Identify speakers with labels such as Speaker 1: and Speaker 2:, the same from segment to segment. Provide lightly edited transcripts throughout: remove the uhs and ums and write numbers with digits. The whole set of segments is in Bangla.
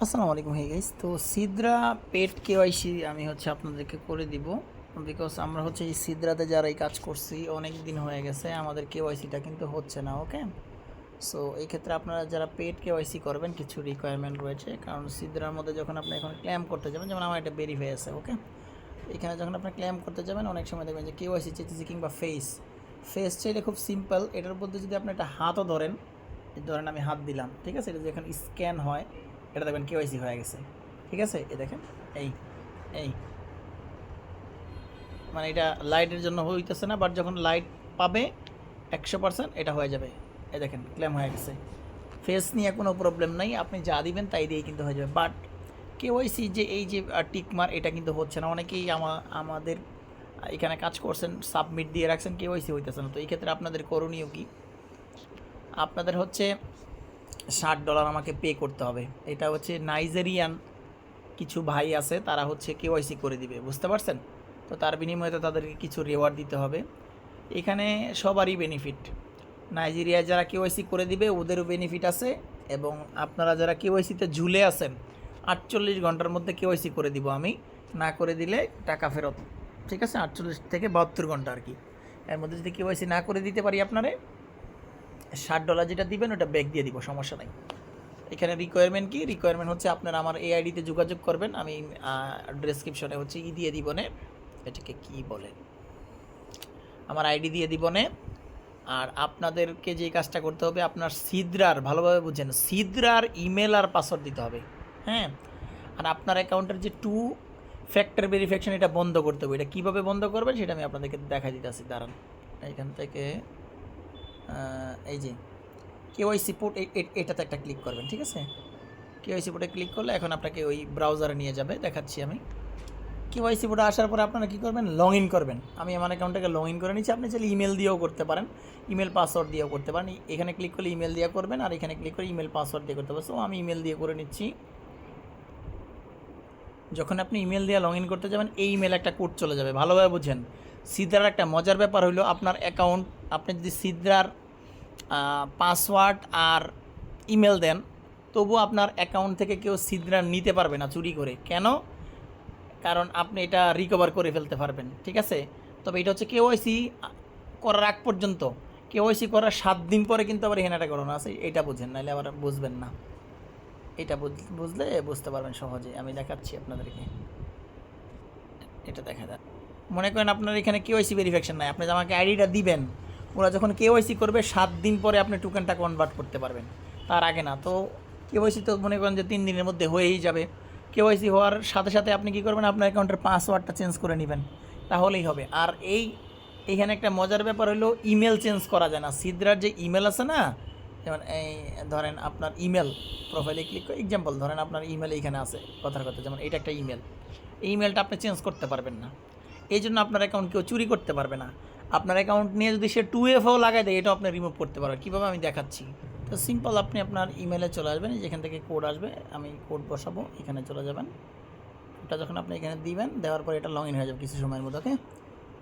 Speaker 1: আসসালামু আলাইকুম। হে গাইস, তো সিদ্রা পেড কেওয়াইসি আমি আপনাদেরকে করে দিব। বিকজ আমরা এই সিদ্রাতে যারা এই কাজ করছি অনেক দিন হয়ে গেছে, আমাদের কেওয়াইসিটা কিন্তু হচ্ছে না। ওকে, সো এই ক্ষেত্রে আপনারা যারা পেড কেওয়াইসি করবেন কিছু রিকোয়ারমেন্ট রয়েছে। কারণ সিদ্রার মধ্যে যখন আপনি এখন ক্লেম করতে যাবেন, যেমন আমার এটা ভেরিফাই আছে। ওকে, এখানে যখন আপনি ক্লেম করতে যাবেন অনেক সময় দেখবেন যে কেওয়াইসি চেয়েছে কিংবা ফেস চাইলে খুব সিম্পল। এটার মধ্যে যদি আপনি একটা হাতও ধরেন, ধরেন আমি হাত দিলাম, ঠিক আছে, এটা যখন স্ক্যান হয় এটা দেখবেন কেওয়াইসি হয়ে গেছে। ঠিক আছে, এই দেখেন, এই এই মানে এটা লাইটের জন্য হইতেছে না, বাট যখন লাইট পাবে 100% এটা হয়ে যাবে। এই দেখেন ক্লেম হয়ে গেছে। ফেস নিয়ে কোনো প্রবলেম নাই, আপনি যা দিবেন তাই দিয়েই কিন্তু হয়ে যাবে। বাট কেওয়াইসি যে এই যে টিকমার, এটা কিন্তু হচ্ছে না। অনেকেই আমাদের এখানে কাজ করছেন, সাবমিট দিয়ে রাখছেন, কেওয়াইসি হইতেছে না। তো এই ক্ষেত্রে আপনাদের করণীয় কি? আপনাদের $60 আমাকে পে করতে হবে। এটা নাইজেরিয়ান কিছু ভাই আছে, তারা কেওয়াইসি করে দিবে, বুঝতে পারছেন? তো তার বিনিময়ে তো তাদেরকে কিছু রিওয়ার্ড দিতে হবে। এখানে সবারই বেনিফিট। নাইজেরিয়ায় যারা কেওয়াইসি করে দিবে ওদেরও বেনিফিট আছে, এবং আপনারা যারা কেওয়াইসিতে ঝুলে আছেন 48 ঘন্টার মধ্যে কেওয়াইসি করে দিব আমি, না করে দিলে টাকা ফেরত। ঠিক আছে, 48 থেকে 72 ঘন্টা আর কি। এর মধ্যে যদি কেওয়াইসি না করে দিতে পারি আপনারে, $60 যেটা দিবেন ওটা ব্যাক দিয়ে দিব, সমস্যা নাই। এখানে রিকোয়ারমেন্ট কি? রিকোয়ারমেন্ট আপনার আমার এই আইডিতে যোগাযোগ করবেন। আমি ডেসক্রিপশনে দিয়ে দিব নে, এটাকে কি বলে, আমার আইডি দিয়ে দিব নে। আর আপনাদেরকে যে কাজটা করতে হবে, আপনার সিদ্রার, ভালোভাবে বুঝছেন, সিদ্রার ইমেল আর পাসওয়ার্ড দিতে হবে। হ্যাঁ, আর আপনার অ্যাকাউন্টের যে 2 ফ্যাক্টর ভেরিফিকেশন, এটা বন্ধ করতে হবে। এটা কীভাবে বন্ধ করবেন সেটা আমি আপনাদেরকে দেখা দিতেছি, দাঁড়ান। এখান থেকে এই যে কেওয়াইসি পোর্ট, এটাতে একটা ক্লিক করবেন। ঠিক আছে, কেওয়াইসি পোর্টে ক্লিক করলে এখন আপনাকে ওই ব্রাউজারে নিয়ে যাবে, দেখাচ্ছি আমি। কেওয়াইসি পোর্টে আসার পরে আপনারা কী করবেন? লগ ইন করবেন। আমি আমার অ্যাকাউন্টটাকে লগ ইন করে নিচ্ছি। আপনি চাইলে ইমেল দিয়েও করতে পারেন, ইমেল পাসওয়ার্ড দিয়েও করতে পারেন। এখানে ক্লিক করলে ইমেল দিয়ে করবেন, আর এখানে ক্লিক করে ইমেল পাসওয়ার্ড দিয়ে করতে পারেন। সো আমি ইমেল দিয়ে করে নিচ্ছি। যখন আপনি ইমেল দিয়ে লগ ইন করতে যাবেন, এই ইমেল একটা কোড চলে যাবে। ভালোভাবে বুঝেন, সিদ্রার একটা মজার ব্যাপার হলো, আপনার অ্যাকাউন্ট, আপনি যদি সিদ্রার পাসওয়ার্ড আর ইমেল দেন, তবু আপনার অ্যাকাউন্ট থেকে কেউ সিদ্রা নিতে পারবে না চুরি করে। কেন? কারণ আপনি এটা রিকভার করে ফেলতে পারবেন। ঠিক আছে, তবে এটা কেওয়াইসি করার আগ পর্যন্ত। কেওয়াইসি করার 7 দিন পরে কিন্তু আবার এখানে একটা ঘটনা আছে, এটা বুঝেন, নাহলে আবার বুঝবেন না। এটা বুঝলে বুঝতে পারবেন সহজে। আমি দেখাচ্ছি আপনাদেরকে, এটা দেখা যায়। মনে করেন আপনার এখানে কেওয়াইসি ভেরিফিকেশন নাই, আপনি আমাকে আইডিটা দিবেন, ওরা যখন কেওয়াইসি করবে 7 দিন পরে আপনি টোকেনটা কনভার্ট করতে পারবেন, তার আগে না। তো কেওয়াইসি তো মনে করেন যে 3 দিনের মধ্যে হয়েই যাবে। কেওয়াইসি হওয়ার সাথে সাথে আপনি কী করবেন? আপনার অ্যাকাউন্টের পাসওয়ার্ডটা চেঞ্জ করে নেবেন, তাহলেই হবে। আর এইখানে একটা মজার ব্যাপার হলো, ইমেল চেঞ্জ করা যায় না। সিদ্রার যে ইমেল আছে না, যেমন এই ধরেন আপনার ইমেল প্রোফাইলে ক্লিক করে, এক্সাম্পল ধরেন আপনার ইমেল এইখানে আছে, কথার কথা, যেমন এটা একটা ইমেল, এই ইমেলটা আপনি চেঞ্জ করতে পারবেন না। এই জন্য আপনার অ্যাকাউন্ট কেউ চুরি করতে পারবে না। আপনার অ্যাকাউন্ট নিয়ে যদি সে 2FA লাগায় দেয়, এটাও আপনি রিমুভ করতে পারবেন। কীভাবে আমি দেখাচ্ছি। তো সিম্পল, আপনি আপনার ইমেলে চলে আসবেন, যেখান থেকে কোড আসবে, আমি কোড বসাবো, এখানে চলে যাবেন। এটা যখন আপনি এখানে দিবেন, দেওয়ার পরে এটা লগ ইন হয়ে যাবে কিছু সময়ের মধ্যে। ওকে,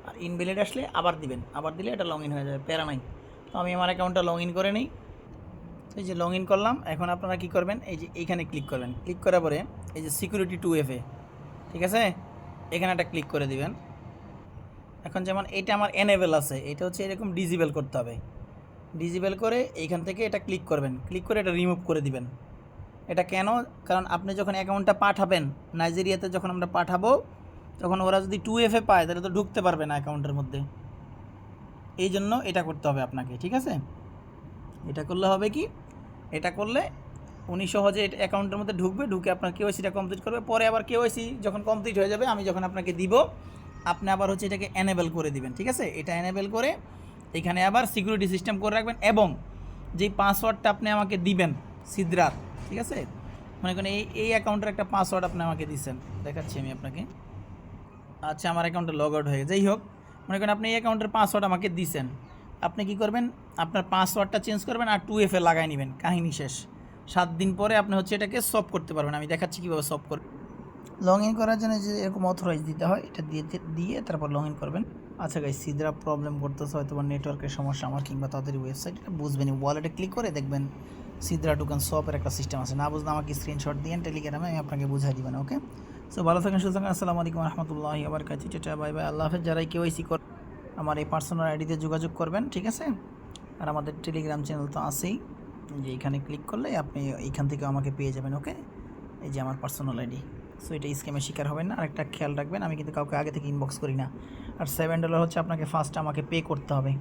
Speaker 1: আর ইনভ্যালিড আসলে আবার দিবেন, আবার দিলে এটা লগ ইন হয়ে যাবে, প্যারা নাই। তো আমি আমার অ্যাকাউন্টটা লগ ইন করে নিই। এই যে লগ ইন করলাম, এখন আপনারা কী করবেন? এই যে এইখানে ক্লিক করবেন, ক্লিক করার পরে এই যে সিকিউরিটি 2FA, ঠিক আছে, এখানে একটা ক্লিক করে দিবেন। এখন যেমন এটা আমার এনেবেল আছে, এটা এরকম ডিজেবল করতে হবে। ডিজেবল করে এইখান থেকে এটা ক্লিক করবেন, ক্লিক করে এটা রিমুভ করে দিবেন। এটা কেন? কারণ আপনি যখন অ্যাকাউন্টটা পাঠাবেন নাইজেরিয়াতে, যখন আমরা পাঠাবো, তখন ওরা যদি 2FA পায় তাহলে তো ঢুকতে পারবে না অ্যাকাউন্টের মধ্যে। এই জন্য এটা করতে হবে আপনাকে, ঠিক আছে? এটা করলে হবে কি, এটা করলে উনি সহজে এটা অ্যাকাউন্টের মধ্যে ঢুকবে, ঢুকে আপনার কেওয়াইসিটা কমপ্লিট করবে। পরে আবার কেওয়াইসি যখন কমপ্লিট হয়ে যাবে, আমি যখন আপনাকে দিব, আপনি আবার এটাকে এনেবেল করে দিবেন। ঠিক আছে, এটা এনেবেল করে এখানে আবার সিকিউরিটি সিস্টেম করে রাখবেন, এবং যেই পাসওয়ার্ডটা আপনি আমাকে দিবেন সিদ্রার, ঠিক আছে, মনে করেন এই অ্যাকাউন্টের একটা পাসওয়ার্ড আপনি আমাকে দিচ্ছেন, দেখাচ্ছি আমি আপনাকে। আচ্ছা, আমার অ্যাকাউন্টে লগ আউট হয়ে গেছে। যাই হোক, মনে করেন আপনি এই অ্যাকাউন্টের পাসওয়ার্ড আমাকে দিচ্ছেন, আপনি কি করবেন? আপনার পাসওয়ার্ডটা চেঞ্জ করবেন আর 2FA লাগাই নেবেন, কাহিনী শেষ। 7 দিন পরে আপনি এটাকে সলভ করতে পারবেন। আমি দেখাচ্ছি কীভাবে সলভ করবেন। লগ ইন করার জন্য যে এরকম অথরাইজ দিতে হয়, এটা দিয়ে তারপর লগ ইন করবেন। আচ্ছা গাইস, সিদ্রা প্রবলেম করতেছে, হয়তো বা নেটওয়ার্কের সমস্যা আমার, কিংবা তাদের ওয়েবসাইট, এটা বুঝবেন। ওয়ালেটে ক্লিক করে দেখবেন সিদ্রা টোকেন সোয়াপের একটা সিস্টেম আছে, না বুঝলে আমাকে স্ক্রিনশট দিয়েন টেলিগ্রামে, আমি আপনাকে বুঝাই দিবেন। ওকে, সো ভালো থাকেন, সুস্থ থাকেন। আসসালামু আলাইকুম রহমতুল্লাহি ওয়া বারাকাতুহু। টাটা, বাই বাই, আল্লাহ হাফেজ। যারাই কেওয়াইসি কর আমার এই পার্সোনাল আইডিতে যোগাযোগ করবেন, ঠিক আছে? আর আমাদের টেলিগ্রাম চ্যানেল তো আছেই, যে এখানে ক্লিক করলে আপনি এইখান থেকে আমাকে পেয়ে যাবেন। ওকে, এই যে আমার পার্সোনাল আইডি। সো এটা স্ক্যামের শিকার হবেন না। আরেকটা খেয়াল রাখবেন, আমি কিন্তু কাউকে আগে থেকে ইনবক্স করি না। আর $7 হচ্ছে আপনাকে ফার্স্ট আমাকে পে করতে হবে।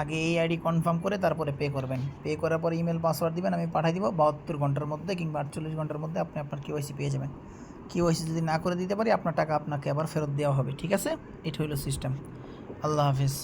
Speaker 1: আগে এই আইডি কনফার্ম করে তারপরে পে করবেন। পে করার পরে ইমেল পাসওয়ার্ড দিবেন, আমি পাঠিয়ে দিব 72 ঘন্টার মধ্যে কিংবা 48 ঘন্টার মধ্যে আপনি আপনার কেওয়াইসি পেয়ে যাবেন। কেওয়াইসি যদি না করে দিতে পারি, আপনার টাকা আপনাকে আবার ফেরত দেওয়া হবে। ঠিক আছে, এটা হলো সিস্টেম। আল্লাহ হাফিজ।